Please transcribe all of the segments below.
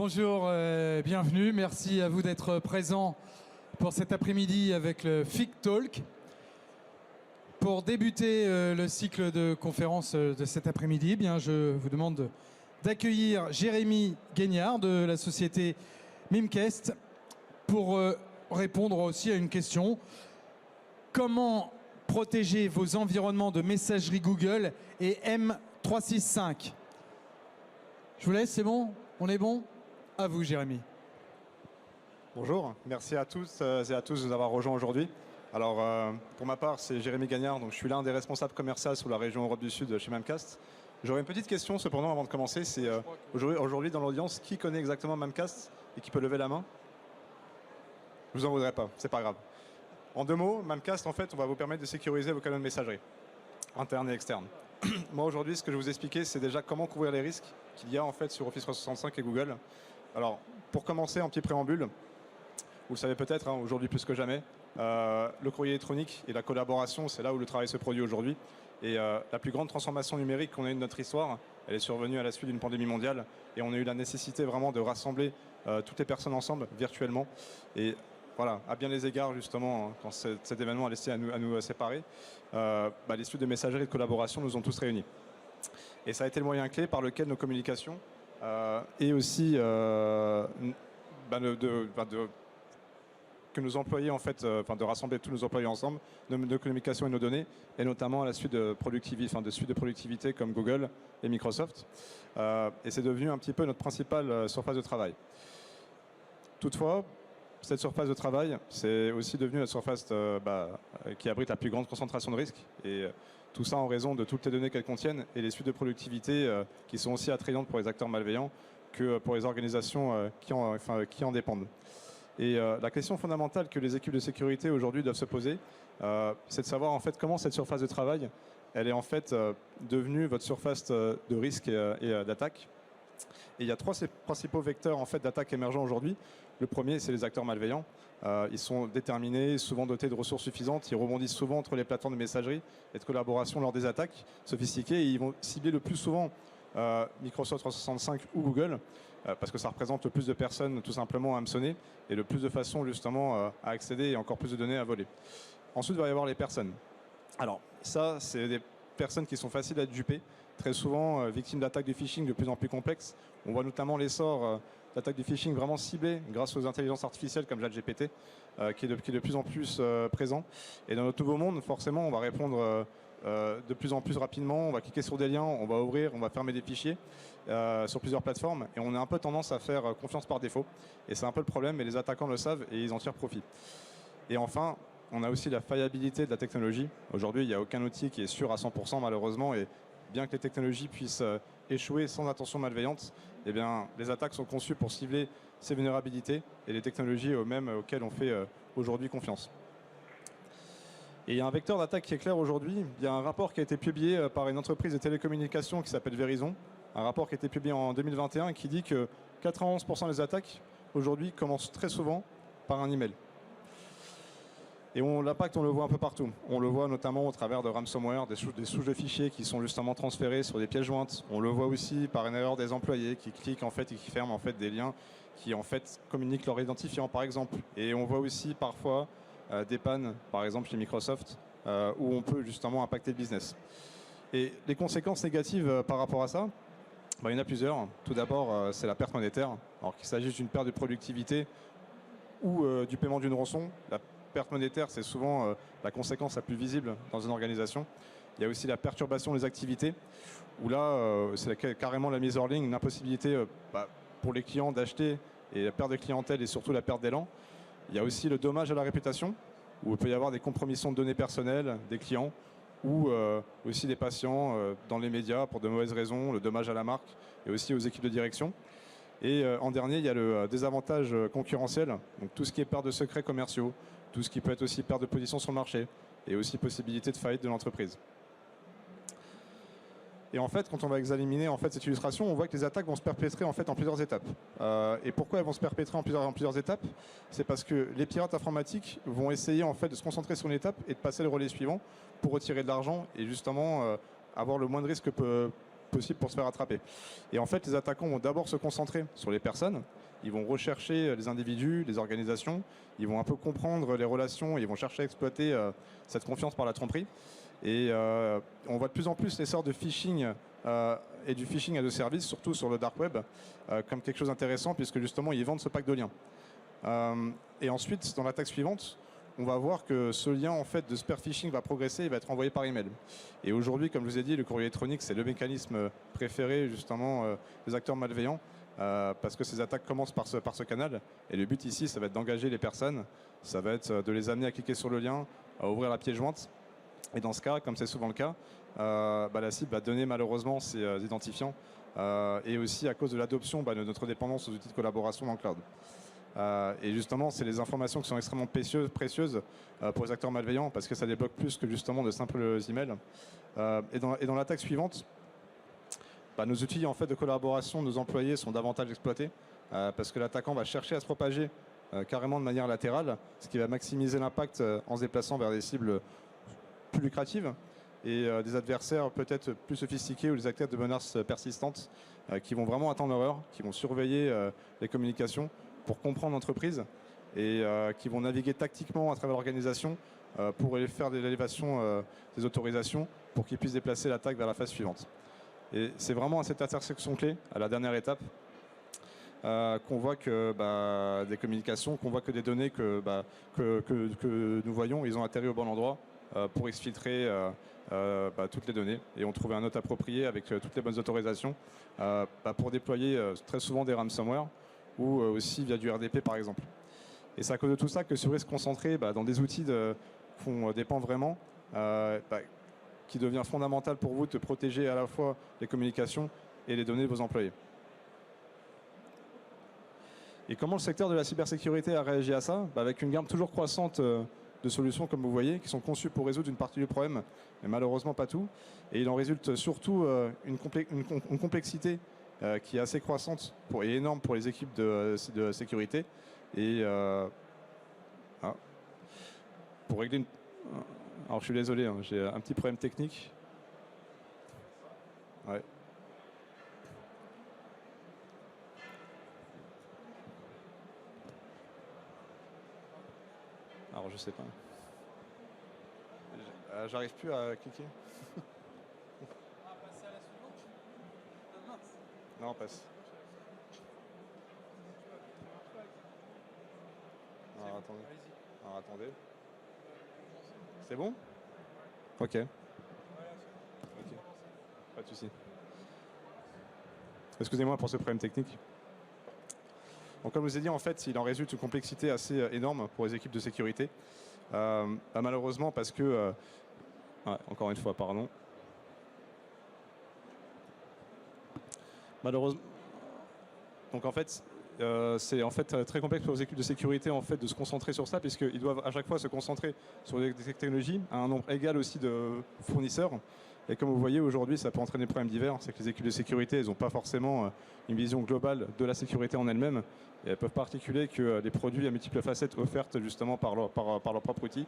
Bonjour, bienvenue. Merci à vous d'être présents pour cet après-midi avec le FIC Talk. Pour débuter le cycle de conférences de cet après-midi, je vous demande d'accueillir Jérémy Guignard de la société Mimcast pour répondre aussi à une question. Comment protéger vos environnements de messagerie Google et M365? Je vous laisse, c'est bon? On est bon? À vous, Jérémy. Bonjour, merci à tous et à tous de nous avoir rejoints aujourd'hui. Alors, pour ma part, c'est Jérémy Gagnard, donc je suis l'un des responsables commerciaux sur la région Europe du Sud chez Mimcast. J'aurais une petite question cependant avant de commencer, c'est aujourd'hui dans l'audience, qui connaît exactement Mimcast et qui peut lever la main? Je vous en voudrais pas, c'est pas grave. En deux mots, Mimcast, en fait, on va vous permettre de sécuriser vos canaux de messagerie, internes et externes. Moi, aujourd'hui, ce que je vais vous expliquer, c'est déjà comment couvrir les risques qu'il y a en fait sur Office 365 et Google. Alors, pour commencer, en petit préambule, vous le savez peut-être, hein, aujourd'hui plus que jamais, le courrier électronique et la collaboration, c'est là où le travail se produit aujourd'hui. Et la plus grande transformation numérique qu'on a eue de notre histoire, elle est survenue à la suite d'une pandémie mondiale. Et on a eu la nécessité vraiment de rassembler toutes les personnes ensemble, virtuellement. Et voilà, à bien des égards, justement, quand cet événement a laissé à nous séparer, les suites de messagerie et de collaboration nous ont tous réunis. Et ça a été le moyen clé par lequel nos communications et aussi que nos employés, en fait, de rassembler tous nos employés ensemble, de communication et nos données, et notamment à la suite de productivité comme Google et Microsoft. Et c'est devenu un petit peu notre principale surface de travail. Toutefois, cette surface de travail, c'est aussi devenu la surface qui abrite la plus grande concentration de risques. Et tout ça en raison de toutes les données qu'elles contiennent et les suites de productivité qui sont aussi attrayantes pour les acteurs malveillants que pour les organisations qui en dépendent. Et la question fondamentale que les équipes de sécurité aujourd'hui doivent se poser, c'est de savoir en fait comment cette surface de travail, elle est en fait devenue votre surface de risque et d'attaque. Et il y a trois principaux vecteurs en fait, d'attaque émergents aujourd'hui. Le premier, c'est les acteurs malveillants. Ils sont déterminés, souvent dotés de ressources suffisantes. Ils rebondissent souvent entre les plateformes de messagerie et de collaboration lors des attaques sophistiquées. Et ils vont cibler le plus souvent Microsoft 365 ou Google, parce que ça représente le plus de personnes tout simplement à hameçonner et le plus de façons justement à accéder et encore plus de données à voler. Ensuite, il va y avoir les personnes. Alors, ça, c'est des personnes qui sont faciles à duper, très souvent victimes d'attaques de phishing de plus en plus complexes. On voit notamment l'essor d'attaques de phishing vraiment ciblées grâce aux intelligences artificielles comme ChatGPT, qui est de plus en plus présent. Et dans notre nouveau monde, forcément, on va répondre de plus en plus rapidement, on va cliquer sur des liens, on va ouvrir, on va fermer des fichiers sur plusieurs plateformes et on a un peu tendance à faire confiance par défaut. Et c'est un peu le problème, et les attaquants le savent et ils en tirent profit. Et enfin, on a aussi la faillibilité de la technologie. Aujourd'hui, il n'y a aucun outil qui est sûr à 100% malheureusement, et bien que les technologies puissent échouer sans intention malveillante, eh bien, les attaques sont conçues pour cibler ces vulnérabilités et les technologies auxquelles on fait aujourd'hui confiance. Et il y a un vecteur d'attaque qui est clair aujourd'hui. Il y a un rapport qui a été publié par une entreprise de télécommunications qui s'appelle Verizon, un rapport qui a été publié en 2021 qui dit que 91% des attaques aujourd'hui commencent très souvent par un email. Et l'impact, on le voit un peu partout. On le voit notamment au travers de ransomware, des souches de fichiers qui sont justement transférées sur des pièces jointes. On le voit aussi par une erreur des employés qui cliquent en fait et qui ferment en fait des liens qui en fait communiquent leur identifiant par exemple. Et on voit aussi parfois des pannes, par exemple chez Microsoft, où on peut justement impacter le business. Et les conséquences négatives par rapport à ça, il y en a plusieurs. Tout d'abord, c'est la perte monétaire. Alors qu'il s'agisse d'une perte de productivité ou du paiement d'une rançon, la perte monétaire, c'est souvent la conséquence la plus visible dans une organisation. Il y a aussi la perturbation des activités, où là, c'est carrément la mise hors ligne, une impossibilité pour les clients d'acheter, et la perte de clientèle et surtout la perte d'élan. Il y a aussi le dommage à la réputation, où il peut y avoir des compromissions de données personnelles des clients, ou aussi des patients dans les médias pour de mauvaises raisons, le dommage à la marque, et aussi aux équipes de direction. Et en dernier, il y a le désavantage concurrentiel, donc tout ce qui est perte de secrets commerciaux, tout ce qui peut être aussi perte de position sur le marché, et aussi possibilité de faillite de l'entreprise. Et en fait, quand on va examiner en fait, cette illustration, on voit que les attaques vont se perpétrer en fait, en plusieurs étapes. Et pourquoi elles vont se perpétrer en plusieurs étapes? C'est parce que les pirates informatiques vont essayer en fait, de se concentrer sur une étape et de passer le relais suivant pour retirer de l'argent et justement avoir le moins de risque possible pour se faire attraper. Et en fait, les attaquants vont d'abord se concentrer sur les personnes. Ils vont rechercher les individus, les organisations. Ils vont un peu comprendre les relations. Ils vont chercher à exploiter cette confiance par la tromperie. Et on voit de plus en plus l'essor de phishing et du phishing à deux services, surtout sur le dark web, comme quelque chose d'intéressant, puisque justement, ils vendent ce pack de liens. Et ensuite, dans l'attaque suivante, on va voir que ce lien en fait de spear phishing va progresser et va être envoyé par email. Et aujourd'hui, comme je vous ai dit, le courrier électronique, c'est le mécanisme préféré justement des acteurs malveillants, parce que ces attaques commencent par ce canal. Et le but ici, ça va être d'engager les personnes, ça va être de les amener à cliquer sur le lien, à ouvrir la pièce jointe. Et dans ce cas, comme c'est souvent le cas, la cible va donner malheureusement ses identifiants, et aussi à cause de l'adoption de notre dépendance aux outils de collaboration dans le cloud. Et justement, c'est les informations qui sont extrêmement précieuses pour les acteurs malveillants, parce que ça débloque plus que justement de simples emails. Et dans l'attaque suivante, nos outils en fait, de collaboration de nos employés sont davantage exploités, parce que l'attaquant va chercher à se propager carrément de manière latérale, ce qui va maximiser l'impact en se déplaçant vers des cibles plus lucratives et des adversaires peut-être plus sophistiqués ou des acteurs de menaces persistantes qui vont vraiment attendre leur heure, qui vont surveiller les communications pour comprendre l'entreprise et qui vont naviguer tactiquement à travers l'organisation pour faire de l'élévation des autorisations pour qu'ils puissent déplacer l'attaque vers la phase suivante. Et c'est vraiment à cette intersection clé, à la dernière étape, qu'on voit que des communications, qu'on voit que des données que nous voyons, ils ont atterri au bon endroit pour exfiltrer toutes les données et on trouvait un hôte approprié avec toutes les bonnes autorisations pour déployer très souvent des ransomware ou aussi via du RDP par exemple. Et c'est à cause de tout ça que ce risque concentré dans des outils qu'on dépend vraiment, qui devient fondamental pour vous de protéger à la fois les communications et les données de vos employés. Et comment le secteur de la cybersécurité a réagi à ça? Avec une gamme toujours croissante de solutions, comme vous voyez, qui sont conçues pour résoudre une partie du problème, mais malheureusement pas tout. Et il en résulte surtout une complexité qui est assez croissante et énorme pour les équipes de sécurité. Et pour régler une... Alors je suis désolé, hein, j'ai un petit problème technique. Ouais. Alors je sais pas. J'arrive plus à cliquer. Passer à la suivante. Non, passe. Alors attendez. C'est bon? Ok. Pas de souci. Excusez-moi pour ce problème technique. Donc, comme je vous ai dit, en fait, il en résulte une complexité assez énorme pour les équipes de sécurité. Malheureusement, parce que... encore une fois, pardon. Malheureusement... Donc, en fait, c'est en fait très complexe pour les équipes de sécurité en fait, de se concentrer sur ça, puisqu'ils doivent à chaque fois se concentrer sur des technologies à un nombre égal aussi de fournisseurs. Et comme vous voyez, aujourd'hui, ça peut entraîner des problèmes divers. C'est que les équipes de sécurité, elles n'ont pas forcément une vision globale de la sécurité en elle-même. Et elles peuvent pas articuler que les produits à multiples facettes offertes justement par leur propre outil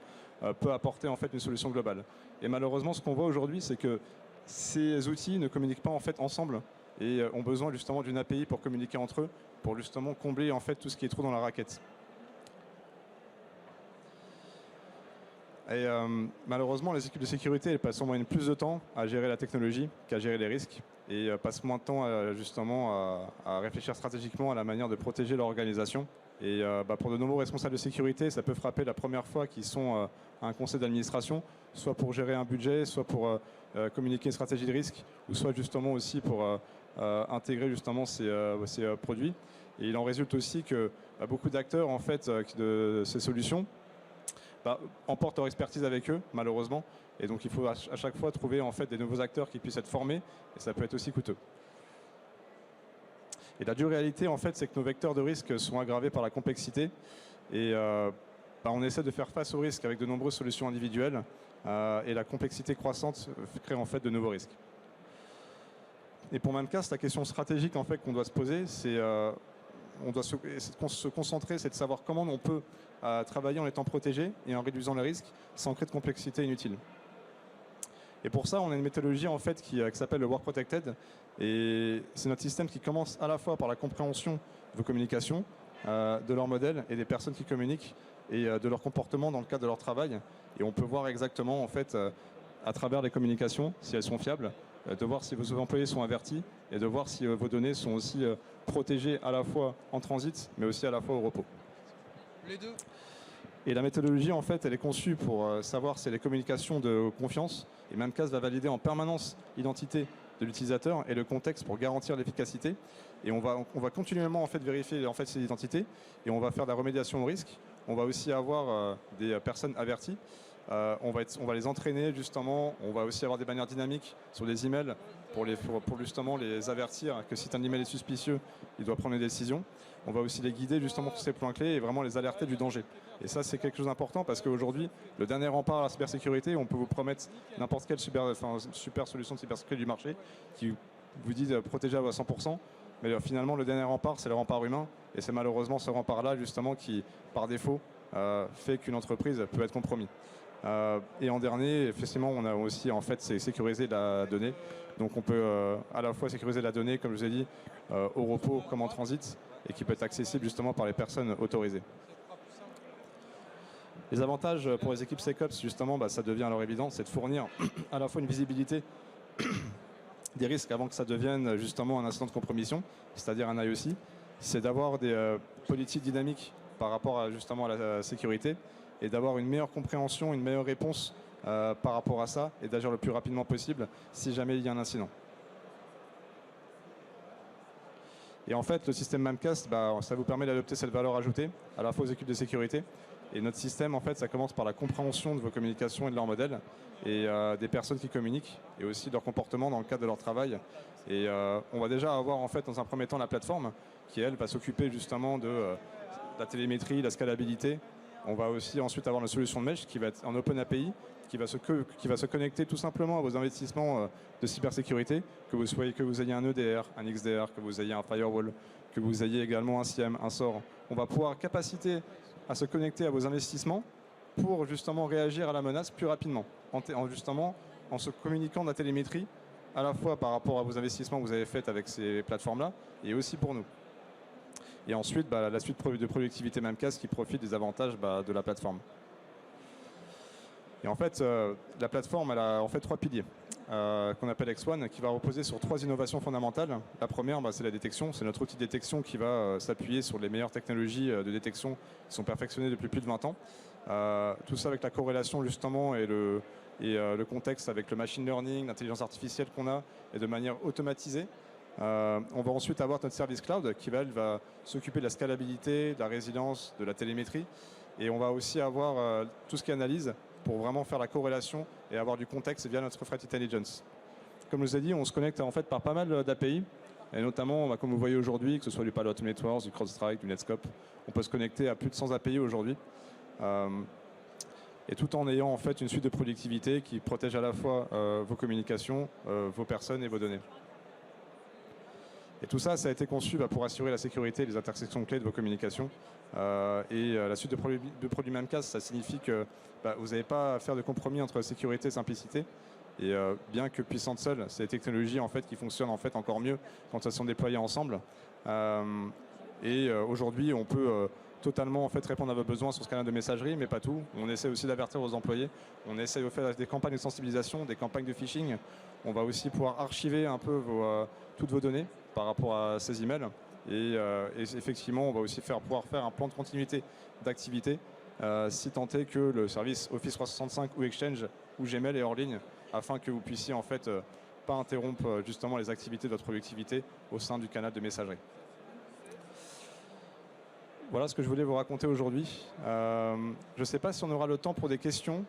peut apporter en fait une solution globale. Et malheureusement, ce qu'on voit aujourd'hui, c'est que ces outils ne communiquent pas en fait ensemble et ont besoin justement d'une API pour communiquer entre eux, pour justement combler en fait tout ce qui est trop dans la raquette. Et malheureusement, les équipes de sécurité elles passent en moyenne plus de temps à gérer la technologie qu'à gérer les risques et passent moins de temps justement à réfléchir stratégiquement à la manière de protéger leur organisation. Et pour de nombreux responsables de sécurité, ça peut frapper la première fois qu'ils sont à un conseil d'administration, soit pour gérer un budget, soit pour communiquer une stratégie de risque, ou soit justement aussi pour intégrer justement ces produits. Et il en résulte aussi que beaucoup d'acteurs en fait de ces solutions emportent leur expertise avec eux, malheureusement. Et donc il faut à chaque fois trouver en fait des nouveaux acteurs qui puissent être formés, et ça peut être aussi coûteux. Et la dure réalité, en fait, c'est que nos vecteurs de risque sont aggravés par la complexité. Et on essaie de faire face aux risques avec de nombreuses solutions individuelles. Et la complexité croissante crée en fait de nouveaux risques. Et pour Memcast, la question stratégique en fait qu'on doit se poser, c'est on doit se concentrer, c'est de savoir comment on peut travailler en étant protégé et en réduisant les risques sans créer de complexité inutile. Et pour ça, on a une méthodologie en fait qui s'appelle le Work Protected. Et c'est notre système qui commence à la fois par la compréhension de vos communications, de leur modèle et des personnes qui communiquent et de leur comportement dans le cadre de leur travail. Et on peut voir exactement en fait à travers les communications si elles sont fiables, de voir si vos employés sont avertis et de voir si vos données sont aussi protégées à la fois en transit mais aussi à la fois au repos. Les deux. Et la méthodologie, en fait, elle est conçue pour savoir si les communications de confiance. Et Memcached va valider en permanence l'identité de l'utilisateur et le contexte pour garantir l'efficacité. Et on va continuellement en fait, vérifier en fait, ces identités et on va faire de la remédiation au risque. On va aussi avoir des personnes averties. On va les entraîner justement. On va aussi avoir des bannières dynamiques sur les emails pour justement les avertir que si un email est suspicieux, il doit prendre une décision. On va aussi les guider justement sur ces points clés et vraiment les alerter du danger. Et ça, c'est quelque chose d'important parce qu'aujourd'hui, le dernier rempart à la cybersécurité, on peut vous promettre n'importe quelle super solution de cybersécurité du marché qui vous dit de protéger à 100%. Mais finalement, le dernier rempart, c'est le rempart humain. Et c'est malheureusement ce rempart-là, justement, qui, par défaut, fait qu'une entreprise peut être compromise. Et en dernier, effectivement, on a aussi en fait sécurisé la donnée. Donc on peut à la fois sécuriser la donnée, comme je vous ai dit, au repos comme en transit, et qui peut être accessible justement par les personnes autorisées. Les avantages pour les équipes SecOps, justement, ça devient alors évident, c'est de fournir à la fois une visibilité des risques avant que ça devienne justement un incident de compromission, c'est-à-dire un IOC. C'est d'avoir des politiques dynamiques par rapport justement à la sécurité et d'avoir une meilleure compréhension, une meilleure réponse par rapport à ça et d'agir le plus rapidement possible si jamais il y a un incident. Et en fait, le système Memcached, ça vous permet d'adopter cette valeur ajoutée à la fois aux équipes de sécurité. Et notre système, en fait, ça commence par la compréhension de vos communications et de leur modèle et des personnes qui communiquent et aussi de leur comportement dans le cadre de leur travail. Et on va déjà avoir, en fait, dans un premier temps, la plateforme qui, elle, va s'occuper justement de la télémétrie, la scalabilité. On va aussi ensuite avoir une solution de mesh qui va être en Open API, qui va se connecter tout simplement à vos investissements de cybersécurité, que vous ayez un EDR, un XDR, que vous ayez un firewall, que vous ayez également un SIEM, un SOAR. On va pouvoir capaciter à se connecter à vos investissements pour justement réagir à la menace plus rapidement, en se communiquant de la télémétrie, à la fois par rapport à vos investissements que vous avez faits avec ces plateformes-là, et aussi pour nous. Et ensuite, la suite de productivité Memcached qui profite des avantages de la plateforme. Et en fait, la plateforme, elle a en fait 3 piliers qu'on appelle X1, qui va reposer sur 3 innovations fondamentales. La première, c'est la détection. C'est notre outil de détection qui va s'appuyer sur les meilleures technologies de détection qui sont perfectionnées depuis plus de 20 ans. Tout ça avec la corrélation justement et le contexte avec le machine learning, l'intelligence artificielle qu'on a, et de manière automatisée. On va ensuite avoir notre service cloud qui va s'occuper de la scalabilité, de la résilience, de la télémétrie. Et on va aussi avoir tout ce qui est analyse pour vraiment faire la corrélation et avoir du contexte via notre Threat Intelligence. Comme je vous ai dit, on se connecte en fait par pas mal d'API, et notamment, comme vous voyez aujourd'hui, que ce soit du Palo Alto Networks, du CrowdStrike, du Netscope, on peut se connecter à plus de 100 API aujourd'hui. Et tout en ayant en fait une suite de productivité qui protège à la fois vos communications, vos personnes et vos données. Et tout ça, ça a été conçu pour assurer la sécurité et les intersections clés de vos communications. La suite de produits Memcached, ça signifie que vous n'avez pas à faire de compromis entre sécurité et simplicité. Et bien que puissantes seules, c'est des technologies en fait, qui fonctionnent en fait, encore mieux quand elles sont déployées ensemble. Aujourd'hui, on peut totalement en fait, répondre à vos besoins sur ce canal de messagerie, mais pas tout. On essaie aussi d'avertir vos employés. On essaie de faire des campagnes de sensibilisation, des campagnes de phishing. On va aussi pouvoir archiver un peu toutes vos données par rapport à ces emails. Et effectivement, on va aussi pouvoir faire un plan de continuité d'activité si tant est que le service Office 365 ou Exchange ou Gmail est hors ligne, afin que vous puissiez en fait pas interrompre justement les activités de votre productivité au sein du canal de messagerie. Voilà ce que je voulais vous raconter aujourd'hui. Je ne sais pas si on aura le temps pour des questions.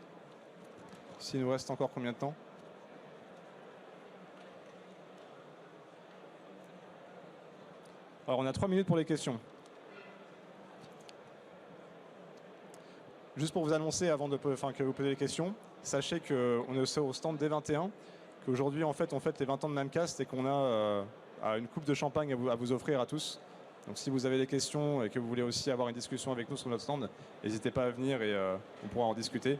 S'il nous reste encore combien de temps ? Alors on a 3 minutes pour les questions. Juste pour vous annoncer avant que vous posiez les questions, sachez qu'on est au stand D21, qu'aujourd'hui en fait on fête les 20 ans de Memcached et qu'on a une coupe de champagne à vous offrir à tous. Donc si vous avez des questions et que vous voulez aussi avoir une discussion avec nous sur notre stand, n'hésitez pas à venir et on pourra en discuter.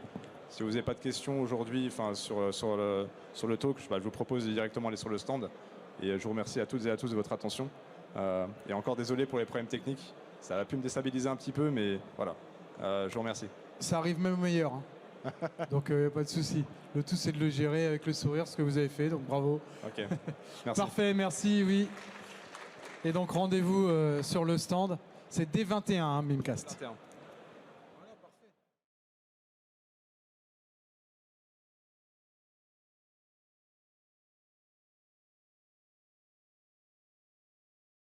Si vous n'avez pas de questions aujourd'hui sur le talk, je vous propose de directement aller sur le stand. Et je vous remercie à toutes et à tous de votre attention. Et encore désolé pour les problèmes techniques. Ça a pu me déstabiliser un petit peu, mais voilà. Je vous remercie. Ça arrive même au meilleur. Hein. Donc, pas de souci. Le tout, c'est de le gérer avec le sourire, ce que vous avez fait. Donc, bravo. Ok. Merci. Parfait, merci, oui. Et donc, rendez-vous sur le stand. C'est dès 21, hein, Mimcast. 21.